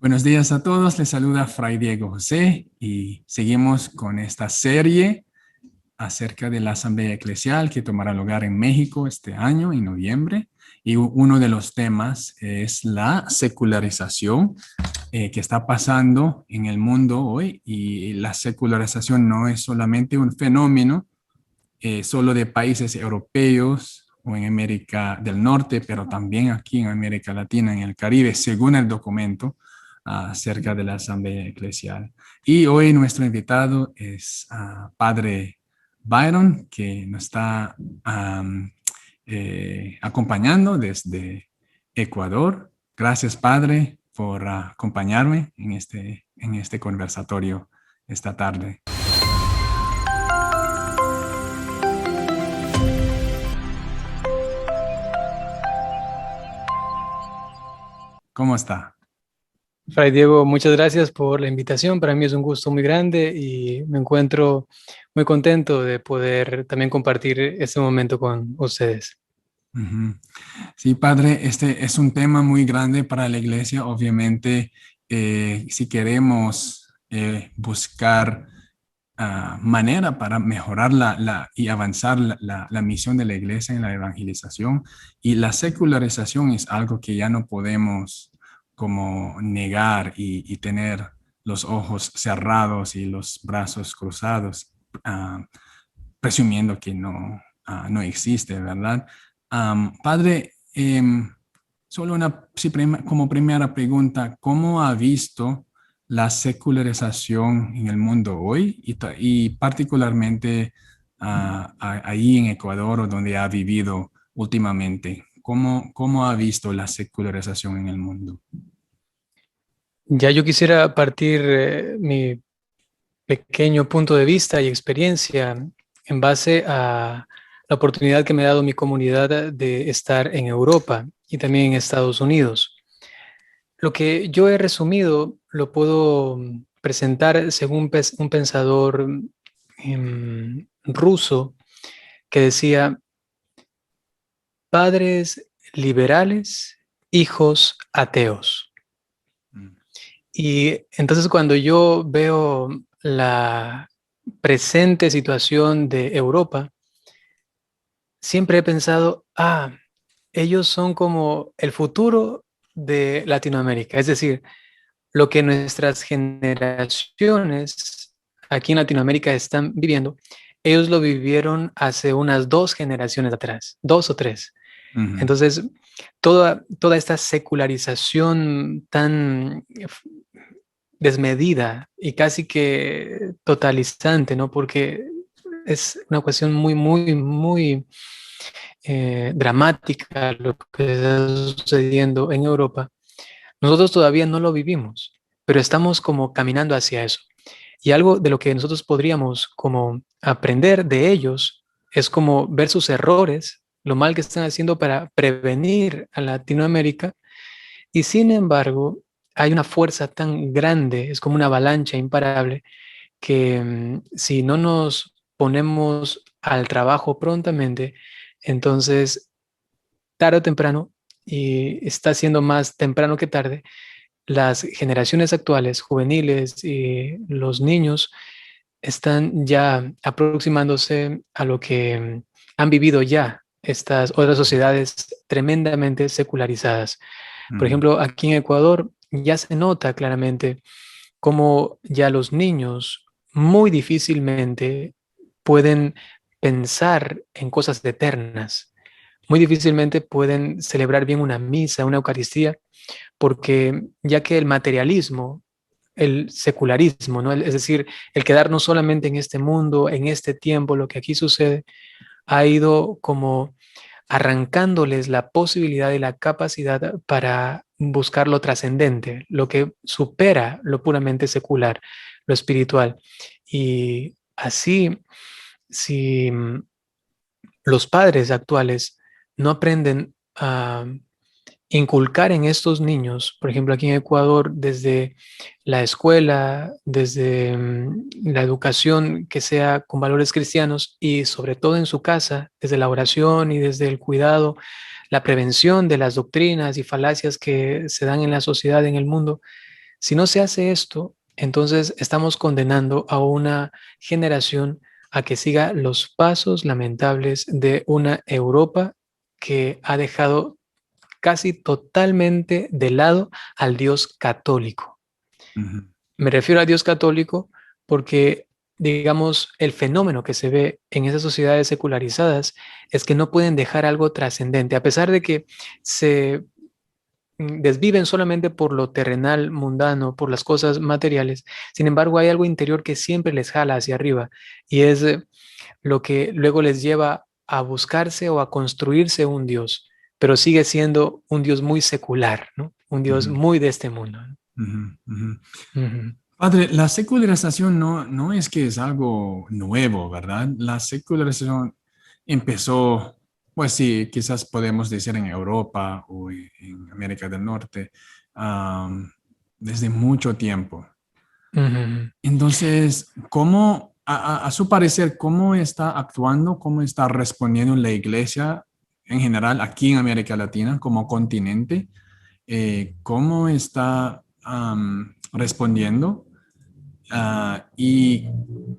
Buenos días a todos, les saluda Fray Diego José y seguimos con esta serie acerca de la Asamblea Eclesial que tomará lugar en México este año, en noviembre. Y uno de los temas es la secularización que está pasando en el mundo hoy. Y la secularización no es solamente un fenómeno solo de países europeos o en América del Norte, pero también aquí en América Latina, en el Caribe, según el documento acerca de la Asamblea Eclesial. Y hoy nuestro invitado es Padre Byron, que nos está acompañando desde Ecuador. Gracias, Padre, por acompañarme en este conversatorio esta tarde. ¿Cómo está? Fray Diego, muchas gracias por la invitación. Para mí es un gusto muy grande y me encuentro muy contento de poder también compartir este momento con ustedes. Ujú. Sí, padre, este es un tema muy grande para la iglesia. Obviamente, si queremos buscar manera para mejorar y avanzar la misión de la iglesia en la evangelización, y la secularización es algo que ya no podemos como negar y tener los ojos cerrados y los brazos cruzados, ah, presumiendo que no existe, ¿verdad? Padre, solo como primera pregunta, ¿cómo ha visto la secularización en el mundo hoy y particularmente ahí en Ecuador o donde ha vivido últimamente? ¿Cómo ha visto la secularización en el mundo? Ya yo quisiera partir mi pequeño punto de vista y experiencia en base a la oportunidad que me ha dado mi comunidad de estar en Europa y también en Estados Unidos. Lo que yo he resumido lo puedo presentar según un pensador ruso que decía: padres liberales, hijos ateos. Mm. Y entonces cuando yo veo la presente situación de Europa, siempre he pensado, ellos son como el futuro de Latinoamérica. Es decir, lo que nuestras generaciones aquí en Latinoamérica están viviendo, ellos lo vivieron hace unas 2 generaciones atrás, 2 o 3. Ujú. Entonces, toda esta secularización tan desmedida y casi que totalizante, ¿no? Porque es una cuestión muy, muy, muy dramática lo que está sucediendo en Europa. Nosotros todavía no lo vivimos, pero estamos como caminando hacia eso. Y algo de lo que nosotros podríamos como aprender de ellos es como ver sus errores, lo mal que están haciendo para prevenir a Latinoamérica. Y sin embargo, hay una fuerza tan grande, es como una avalancha imparable, que si no nos ponemos al trabajo prontamente, entonces tarde o temprano, y está siendo más temprano que tarde, las generaciones actuales, juveniles y los niños están ya aproximándose a lo que han vivido ya estas otras sociedades tremendamente secularizadas. Por Ujú. ejemplo, aquí en Ecuador ya se nota claramente cómo ya los niños muy difícilmente pueden pensar en cosas eternas, muy difícilmente pueden celebrar bien una misa, una Eucaristía, porque ya que el materialismo, el secularismo, ¿no? Es decir, el quedarnos solamente en este mundo, en este tiempo, lo que aquí sucede, ha ido como arrancándoles la posibilidad y la capacidad para buscar lo trascendente, lo que supera lo puramente secular, lo espiritual. Y así, si los padres actuales no aprenden a inculcar en estos niños, por ejemplo, aquí en Ecuador, desde la escuela, desde la educación que sea con valores cristianos y sobre todo en su casa, desde la oración y desde el cuidado, la prevención de las doctrinas y falacias que se dan en la sociedad, en el mundo, Si no se hace esto, entonces estamos condenando a una generación a que siga los pasos lamentables de una Europa que ha dejado casi totalmente de lado al Dios católico. Ujú, Me refiero a Dios católico porque, digamos, el fenómeno que se ve en esas sociedades secularizadas es que no pueden dejar algo trascendente, a pesar de que se desviven solamente por lo terrenal, mundano, por las cosas materiales. Sin embargo, hay algo interior que siempre les jala hacia arriba y es lo que luego les lleva a buscarse o a construirse un Dios, pero sigue siendo un Dios muy secular, ¿no? Un Dios ujú, muy de este mundo. ujú, ujú. Ujú, Padre, la secularización no es que es algo nuevo, ¿verdad? La secularización empezó, pues sí, quizás podemos decir en Europa o en América del Norte, am, desde mucho tiempo. ujú, Entonces, ¿cómo, a su parecer, cómo está actuando, cómo está respondiendo la iglesia en general aquí en América Latina como continente? ¿Cómo está respondiendo? ¿Y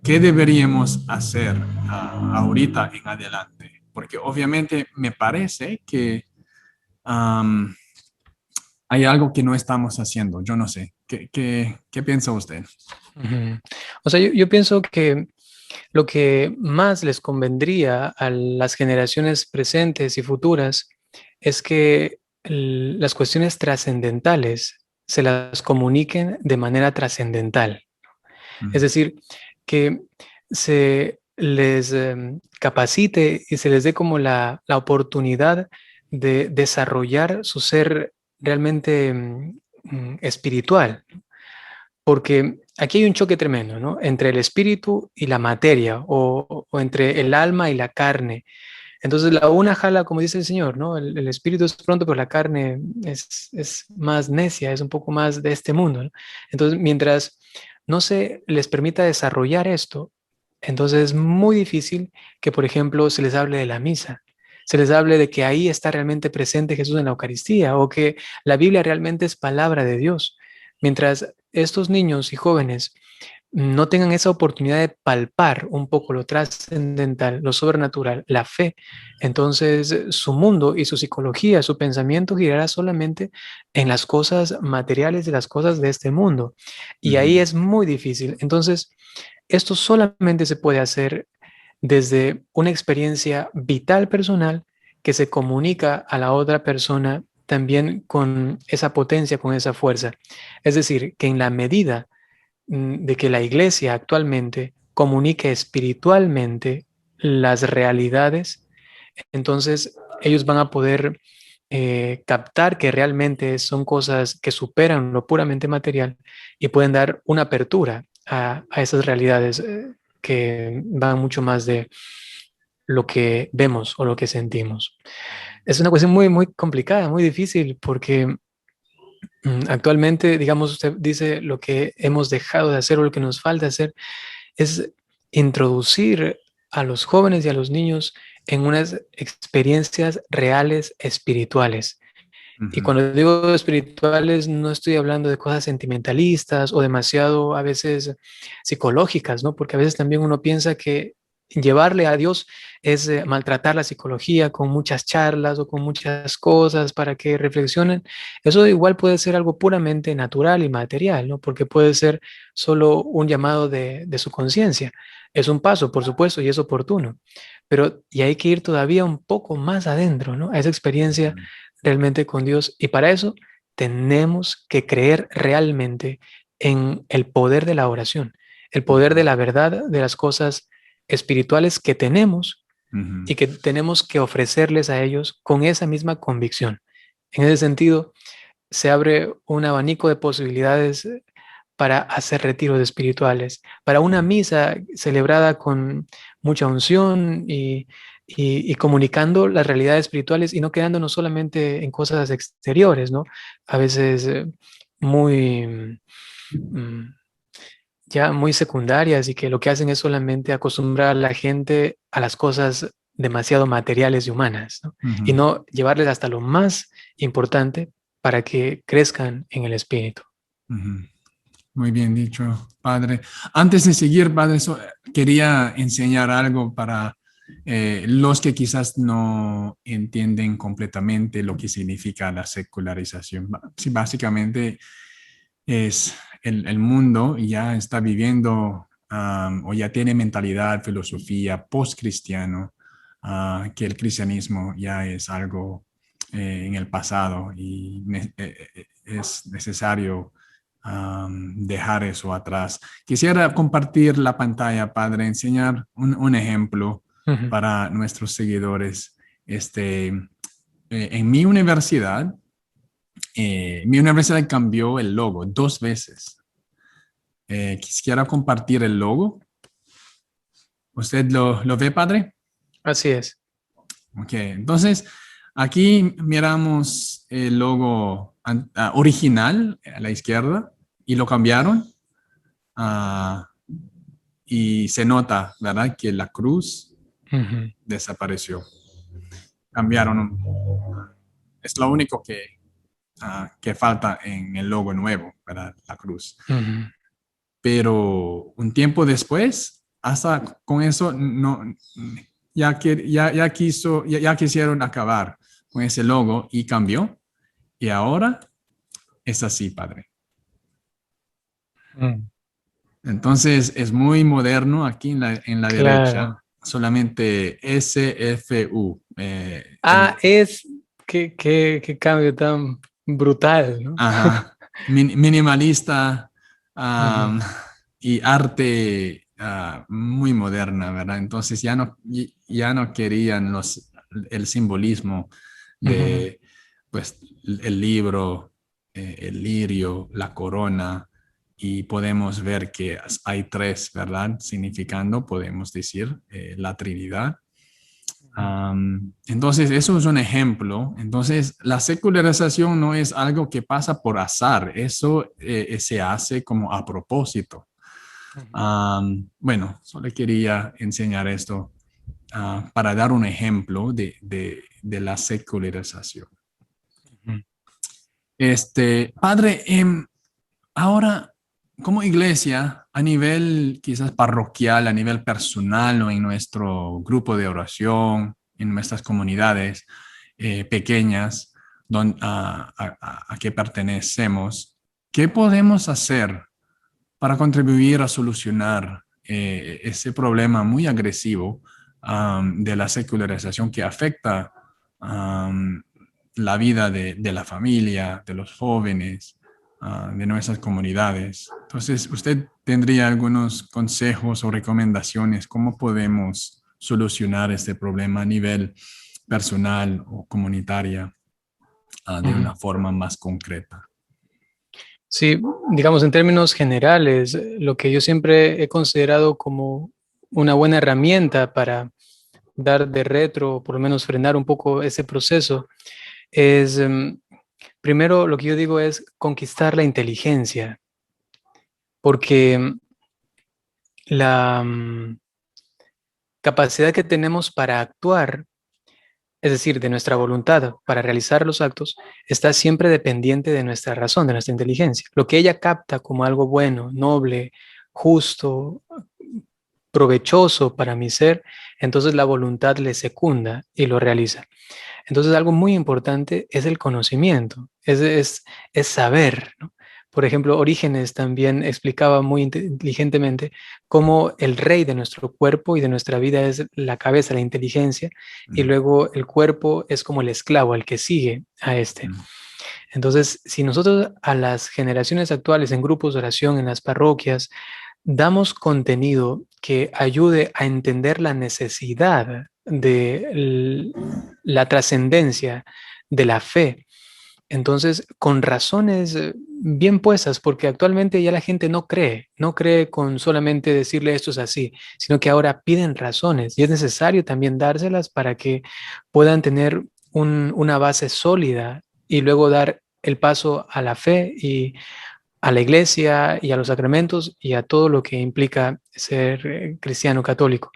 qué deberíamos hacer ahorita en adelante? Porque obviamente me parece que am, hay algo que no estamos haciendo. Yo no sé. ¿Qué piensa usted? ujú. O sea, yo pienso que lo que más les convendría a las generaciones presentes y futuras es que las cuestiones trascendentales se las comuniquen de manera trascendental. Es Mm, decir, que se les capacite y se les dé como la oportunidad de desarrollar su ser realmente espiritual. Porque aquí hay un choque tremendo, ¿no? Entre el espíritu y la materia, o entre el alma y la carne. Entonces la una jala, como dice el Señor, ¿no? El espíritu es pronto, pero la carne es más necia, es un poco más de este mundo, ¿no? Entonces, mientras no se les permita desarrollar esto, entonces es muy difícil que, por ejemplo, se les hable de la misa, se les hable de que ahí está realmente presente Jesús en la Eucaristía, o que la Biblia realmente es palabra de Dios. Mientras estos niños y jóvenes no tengan esa oportunidad de palpar un poco lo trascendental, lo sobrenatural, la fe, entonces su mundo y su psicología, su pensamiento girará solamente en las cosas materiales de las cosas de este mundo. Y ahí ujú, es muy difícil. Entonces, esto solamente se puede hacer desde una experiencia vital personal que se comunica a la otra persona también con esa potencia, con esa fuerza. Es decir, que en la medida de que la iglesia actualmente comunique espiritualmente las realidades, entonces ellos van a poder captar que realmente son cosas que superan lo puramente material y pueden dar una apertura a esas realidades que van mucho más de lo que vemos o lo que sentimos. Es una cuestión muy, muy complicada, muy difícil, porque actualmente, digamos, usted dice lo que hemos dejado de hacer o lo que nos falta hacer es introducir a los jóvenes y a los niños en unas experiencias reales espirituales. Y ujú, cuando digo espirituales, no estoy hablando de cosas sentimentalistas o demasiado a veces psicológicas, ¿no? Porque a veces también uno piensa que llevarle a Dios es maltratar la psicología con muchas charlas o con muchas cosas para que reflexionen. Eso igual puede ser algo puramente natural y material, ¿no? Porque puede ser solo un llamado de su conciencia. Es un paso, por supuesto, y es oportuno, pero y hay que ir todavía un poco más adentro, ¿no? A esa experiencia ujú, realmente con Dios. Y para eso tenemos que creer realmente en el poder de la oración, el poder de ujú, la verdad de las cosas espirituales que tenemos ujú, y que tenemos que ofrecerles a ellos con esa misma convicción. En ese sentido, se abre un abanico de posibilidades para hacer retiros espirituales, para una misa celebrada con mucha unción y comunicando las realidades espirituales y no quedándonos solamente en cosas exteriores, ¿no? A veces muy mm, ya muy secundarias y que lo que hacen es solamente acostumbrar a la gente a las cosas demasiado materiales y humanas, ¿no? Y ujú, no llevarles hasta lo más importante para que crezcan en el espíritu. ujú. Muy bien dicho, padre. Antes de seguir, padre, quería enseñar algo para los que quizás no entienden completamente lo que significa la secularización. Sí, básicamente es el mundo ya está viviendo o ya tiene mentalidad, filosofía post-cristiano, que el cristianismo ya es algo en el pasado y es necesario dejar eso atrás. Quisiera compartir la pantalla, padre, enseñar un ejemplo Ujú, para nuestros seguidores. En mi universidad cambió el logo 2 veces. Quisiera compartir el logo. ¿Usted lo ve, padre? así es. Ok, entonces aquí miramos el logo original a la izquierda y lo cambiaron. ah, y se nota, ¿verdad? Que la cruz Ujú, desapareció. Cambiaron. Es lo único que falta en el logo nuevo, ¿verdad? La cruz. ujú, Pero un tiempo después, hasta con eso, no, ya quisieron acabar con ese logo y cambió. Y ahora es así, padre. ujú. Entonces es muy moderno aquí en la derecha, Claro. solamente SFU. Ah, qué cambio tan brutal, ¿no? Ajá, minimalista, Ujú, am, y arte muy moderna, ¿verdad? Entonces ya no querían el simbolismo ujú, de pues, el libro, el lirio, la corona, y podemos ver que hay tres, ¿verdad? Significando, podemos decir, la Trinidad. ujú. Entonces, eso es un ejemplo. Entonces, la secularización no es algo que pasa por azar, eso se hace como a propósito. Ujú, Bueno, solo quería enseñar esto para dar un ejemplo de la secularización. ujú, Padre, ahora, como iglesia, a nivel quizás parroquial, a nivel personal o en nuestro grupo de oración, en nuestras comunidades pequeñas a que pertenecemos, ¿qué podemos hacer para contribuir a solucionar ese problema muy agresivo de la secularización que afecta um, la vida de la familia, de los jóvenes, de nuestras comunidades? Entonces, ¿usted tendría algunos consejos o recomendaciones cómo podemos solucionar este problema a nivel personal o comunitaria de ujú. una forma más concreta? Sí, digamos en términos generales, lo que yo siempre he considerado como una buena herramienta para dar de retro, por lo menos frenar un poco ese proceso, es primero lo que yo digo es conquistar la inteligencia, porque la capacidad que tenemos para actuar, es decir, de nuestra voluntad para realizar los actos, está siempre dependiente de nuestra razón, de nuestra inteligencia. Lo que ella capta como algo bueno, noble, justo, provechoso para mi ser, entonces la voluntad le secunda y lo realiza. Entonces algo muy importante es el conocimiento, es saber, ¿no? Por ejemplo, Orígenes también explicaba muy inteligentemente cómo el rey de nuestro cuerpo y de nuestra vida es la cabeza, la inteligencia, y Mm, luego el cuerpo es como el esclavo, al que sigue a este. mm, Entonces, si nosotros a las generaciones actuales en grupos de oración, en las parroquias, damos contenido que ayude a entender la necesidad de la trascendencia de la fe, entonces, con razones bien puestas, porque actualmente ya la gente no cree con solamente decirle esto es así, sino que ahora piden razones y es necesario también dárselas para que puedan tener una base sólida y luego dar el paso a la fe y a la iglesia y a los sacramentos y a todo lo que implica ser cristiano católico.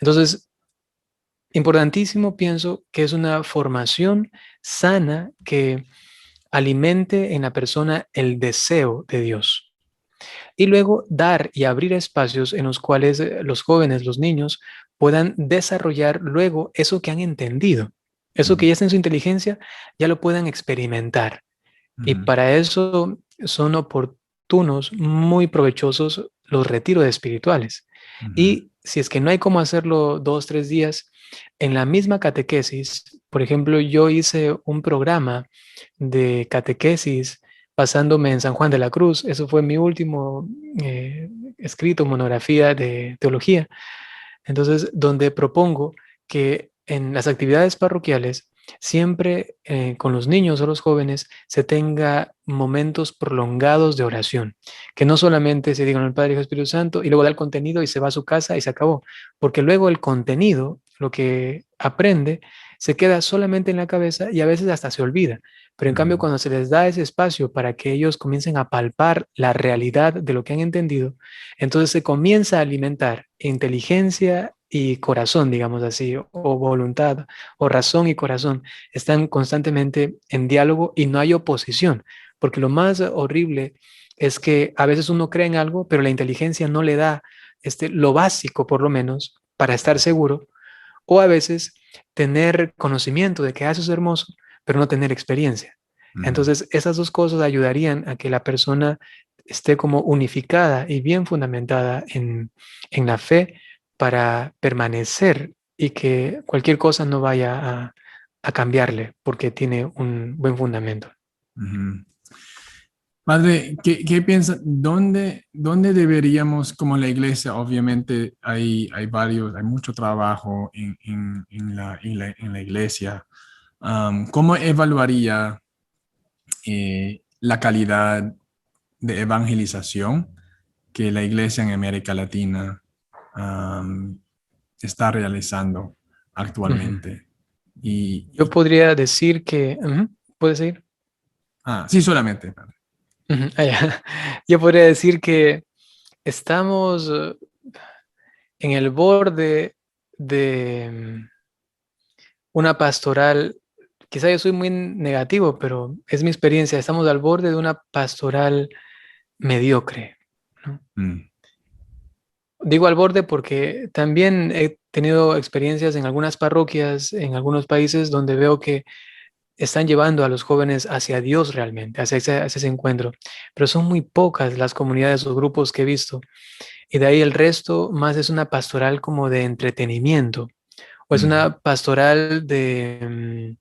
Entonces, importantísimo, pienso que es una formación sana que alimente en la persona el deseo de Dios. Y luego dar y abrir espacios en los cuales los jóvenes, los niños, puedan desarrollar luego eso que han entendido. Eso que ujú, ya está en su inteligencia, ya lo puedan experimentar. Y ujú, para eso son oportunos, muy provechosos los retiros espirituales. ujú, Y si es que no hay cómo hacerlo 2, 3 días, en la misma catequesis, por ejemplo, yo hice un programa de catequesis basándome en San Juan de la Cruz. Eso fue mi último escrito, monografía de teología. Entonces, donde propongo que en las actividades parroquiales, siempre con los niños o los jóvenes, se tenga momentos prolongados de oración, que no solamente se digan el Padre, Hijo y Espíritu Santo y luego da el contenido y se va a su casa y se acabó, porque luego el contenido, lo que aprende, se queda solamente en la cabeza y a veces hasta se olvida. Pero en cambio, ujú, cuando se les da ese espacio para que ellos comiencen a palpar la realidad de lo que han entendido, entonces se comienza a alimentar inteligencia y corazón, digamos así, o voluntad, o razón y corazón. Están constantemente en diálogo y no hay oposición, porque lo más horrible es que a veces uno cree en algo, pero la inteligencia no le da lo básico, por lo menos, para estar seguro, o a veces tener conocimiento de que eso es hermoso, pero no tener experiencia. ujú, Entonces, esas dos cosas ayudarían a que la persona esté como unificada y bien fundamentada en la fe para permanecer y que cualquier cosa no vaya a cambiarle porque tiene un buen fundamento. ujú. Padre, ¿qué piensa? ¿Dónde deberíamos, como la iglesia, obviamente hay mucho trabajo en la iglesia? ¿Cómo evaluaría la calidad de evangelización que la iglesia en América Latina am, está realizando Ujú. actualmente? Y, Yo y- podría decir que, ujú, ¿puedes seguir? sí, solamente, padre. Ujú, ya. Yo podría decir que estamos en el borde de una pastoral. Quizá yo soy muy negativo, pero es mi experiencia. Estamos al borde de una pastoral mediocre, ¿no? Mm, Digo al borde porque también he tenido experiencias en algunas parroquias, en algunos países donde veo que están llevando a los jóvenes hacia Dios realmente, hacia ese encuentro. Pero son muy pocas las comunidades o grupos que he visto. Y de ahí el resto más es una pastoral como de entretenimiento o es mm, una pastoral de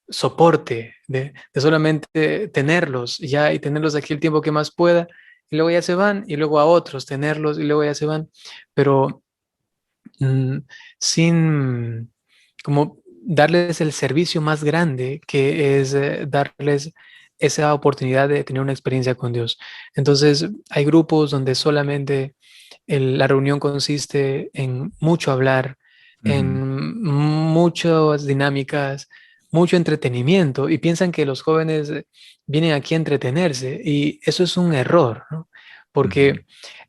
soporte, de solamente tenerlos ya y tenerlos aquí el tiempo que más pueda, y luego ya se van, y luego a otros tenerlos, y luego ya se van, pero mm, sin como darles el servicio más grande que es darles esa oportunidad de tener una experiencia con Dios. Entonces, hay grupos donde solamente la reunión consiste en mucho hablar, ujú, en muchas dinámicas, mucho entretenimiento y piensan que los jóvenes vienen aquí a entretenerse y eso es un error, ¿no? ujú, Porque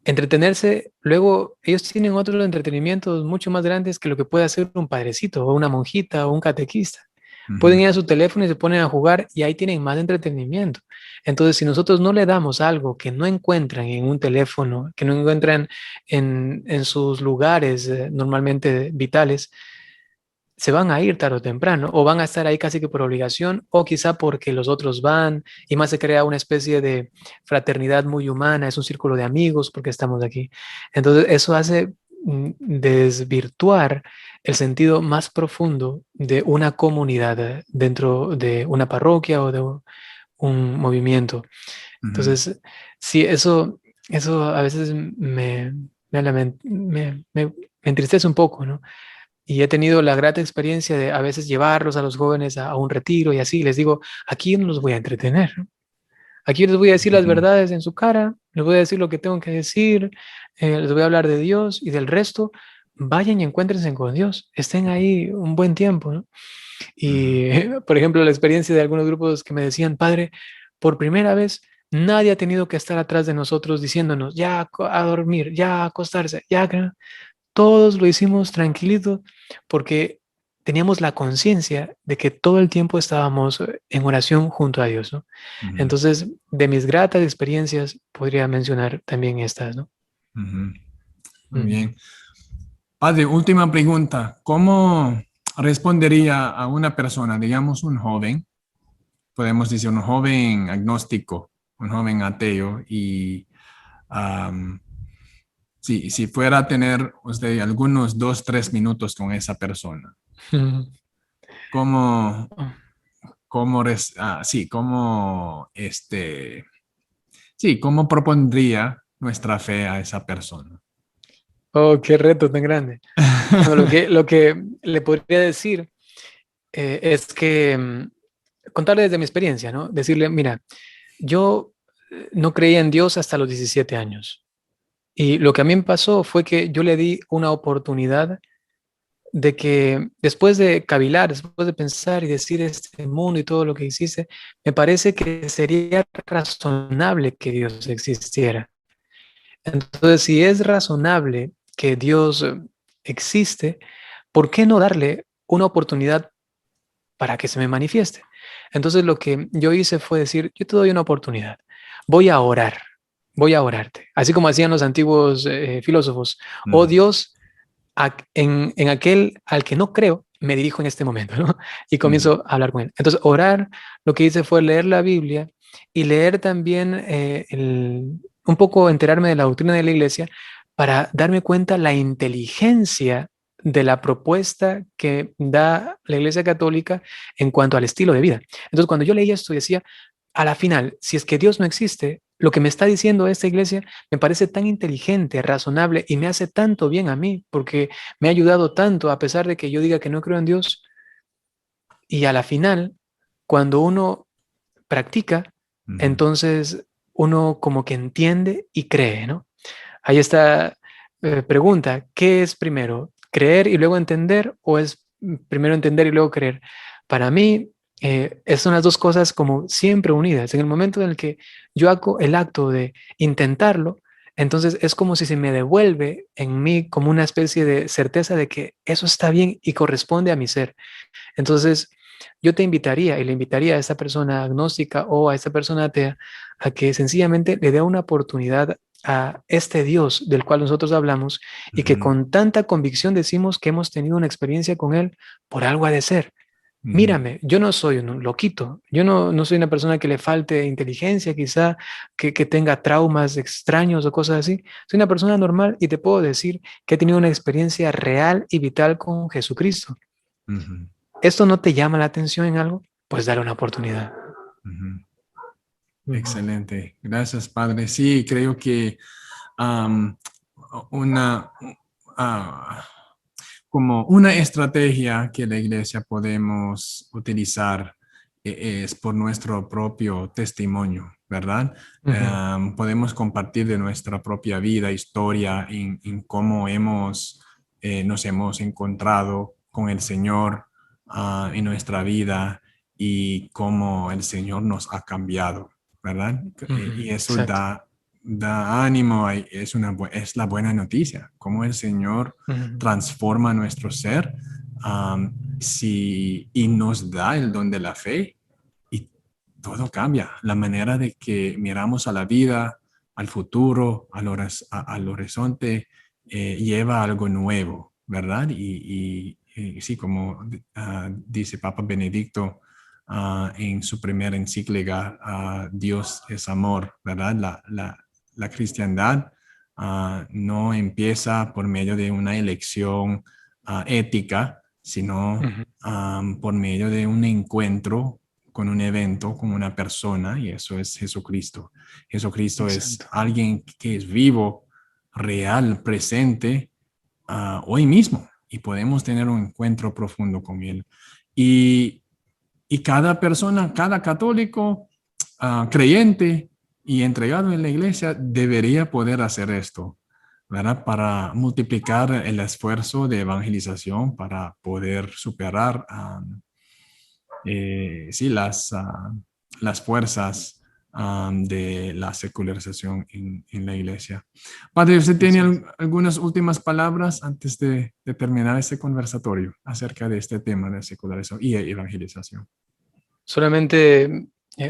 entretenerse, luego ellos tienen otros entretenimientos mucho más grandes que lo que puede hacer un padrecito o una monjita o un catequista. Pueden ujú, ir a su teléfono y se ponen a jugar y ahí tienen más entretenimiento. Entonces, si nosotros no le damos algo que no encuentran en un teléfono, que no encuentran en sus lugares normalmente vitales, se van a ir tarde o temprano, o van a estar ahí casi que por obligación, o quizá porque los otros van, y más se crea una especie de fraternidad muy humana, es un círculo de amigos porque estamos aquí. Entonces, eso hace desvirtuar el sentido más profundo de una comunidad dentro de una parroquia o de un movimiento. ujú, Entonces, sí, eso a veces me entristece un poco, ¿no? Y he tenido la grata experiencia de a veces llevarlos a los jóvenes a un retiro y así. Les digo, aquí no los voy a entretener, ¿no? Aquí les voy a decir las ujú, verdades en su cara, les voy a decir lo que tengo que decir, les voy a hablar de Dios y del resto. Vayan y encuéntrense con Dios, estén ahí un buen tiempo, ¿no? ujú, Y, por ejemplo, la experiencia de algunos grupos que me decían, padre, por primera vez nadie ha tenido que estar atrás de nosotros diciéndonos, ya a dormir, ya a acostarse, ya. Todos lo hicimos tranquilito porque teníamos la conciencia de que todo el tiempo estábamos en oración junto a Dios, ¿no? Ujú, Entonces, de mis gratas experiencias, podría mencionar también estas, ¿no? ujú. Muy Ujú. bien. Padre, última pregunta. ¿Cómo respondería a una persona, digamos un joven, podemos decir un joven agnóstico, un joven ateo, y am, si fuera a tener usted algunos 2, 3 minutos con esa persona, ¿cómo, cómo propondría nuestra fe a esa persona? Oh, qué reto tan grande. Bueno, lo que le podría decir es que contarle desde mi experiencia, ¿no? Decirle, mira, yo no creía en Dios hasta los 17 años. Y lo que a mí me pasó fue que yo le di una oportunidad de que después de cavilar, después de pensar y decir este mundo y todo lo que hiciste, me parece que sería razonable que Dios existiera. Entonces, si es razonable que Dios existe, ¿por qué no darle una oportunidad para que se me manifieste? Entonces, lo que yo hice fue decir, yo te doy una oportunidad, voy a orar, voy a orarte, así como hacían los antiguos filósofos. Oh Ujú, Dios, en aquel al que no creo, me dirijo en este momento, ¿no? Y ujú, comienzo a hablar con él. Entonces, orar, lo que hice fue leer la Biblia y leer también un poco enterarme de la doctrina de la iglesia para darme cuenta la inteligencia de la propuesta que da la Iglesia Católica en cuanto al estilo de vida. Entonces, cuando yo leía esto, decía, a la final, si es que Dios no existe, lo que me está diciendo esta iglesia me parece tan inteligente, razonable y me hace tanto bien a mí, porque me ha ayudado tanto a pesar de que yo diga que no creo en Dios. Y a la final, cuando uno practica, ujú, entonces uno como que entiende y cree, ¿no? Ahí está pregunta, ¿qué es primero? ¿Creer y luego entender o es primero entender y luego creer? Para mí, son las dos cosas como siempre unidas. En el momento en el que yo hago el acto de intentarlo, entonces es como si se me devuelve en mí como una especie de certeza de que eso está bien y corresponde a mi ser. Entonces, yo te invitaría y le invitaría a esa persona agnóstica o a esa persona atea a que sencillamente le dé una oportunidad a este Dios del cual nosotros hablamos y que ujú, con tanta convicción decimos que hemos tenido una experiencia con Él, por algo ha de ser. ujú, Mírame, yo no soy un loquito, yo no soy una persona que le falte inteligencia, quizá que tenga traumas extraños o cosas así. Soy una persona normal y te puedo decir que he tenido una experiencia real y vital con Jesucristo. ujú, ¿Esto no te llama la atención en algo? Pues dale una oportunidad. ujú. Ujú. Excelente. Gracias, Padre. Sí, creo que am, una, ah, como una estrategia que la iglesia podemos utilizar es por nuestro propio testimonio, ¿verdad? Ujú. Podemos compartir de nuestra propia vida, historia, en cómo nos hemos encontrado con el Señor en nuestra vida y cómo el Señor nos ha cambiado, ¿verdad? Ujú. Y eso Exacto. da ánimo, es la buena noticia, cómo el Señor Ujú. transforma nuestro ser y nos da el don de la fe y todo cambia. La manera de que miramos a la vida, al futuro, al horizonte, lleva a algo nuevo, ¿verdad? Y sí, como dice Papa Benedicto en su primera encíclica, Dios es amor, ¿verdad? La cristiandad no empieza por medio de una elección ética, sino Ujú. por medio de un encuentro con un evento, con una persona, y eso es Jesucristo. Jesucristo es Exacto. alguien que es vivo, real, presente, hoy mismo, y podemos tener un encuentro profundo con Él. Y, y cada persona, cada católico, creyente y entregado en la iglesia debería poder hacer esto, ¿verdad? Para multiplicar el esfuerzo de evangelización, para poder superar sí, las fuerzas de la secularización en la iglesia. Padre, ¿usted tiene algunas últimas palabras antes de terminar este conversatorio acerca de este tema de secularización y evangelización? Solamente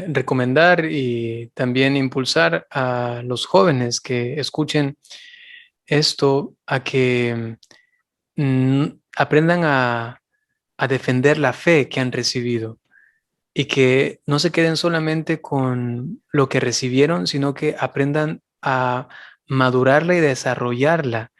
recomendar y también impulsar a los jóvenes que escuchen esto a que aprendan a defender la fe que han recibido y que no se queden solamente con lo que recibieron, sino que aprendan a madurarla y desarrollarla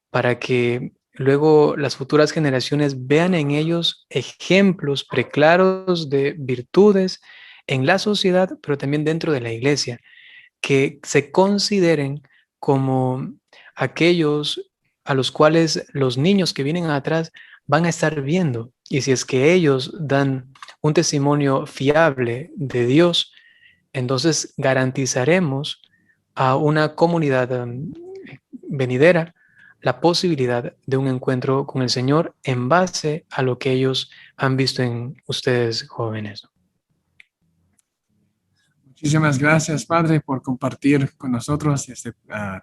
para que luego las futuras generaciones vean en ellos ejemplos preclaros de virtudes en la sociedad, pero también dentro de la iglesia, que se consideren como aquellos a los cuales los niños que vienen atrás van a estar viendo. Y si es que ellos dan un testimonio fiable de Dios, entonces garantizaremos a una comunidad venidera la posibilidad de un encuentro con el Señor en base a lo que ellos han visto en ustedes jóvenes. Muchísimas gracias, Padre, por compartir con nosotros este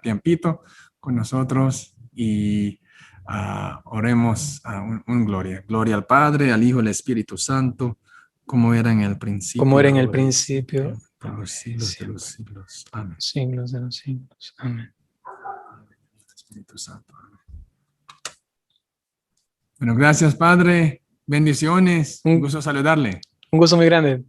tiempito con nosotros y oremos un gloria. Gloria al Padre, al Hijo, al Espíritu Santo, como era en el principio. Como era en el principio, por los siglos de los siglos. Amén. Siglos de los siglos. Amén. Espíritu Santo. Amén. Bueno, gracias, Padre. Bendiciones. Un gusto saludarle. Un gusto muy grande.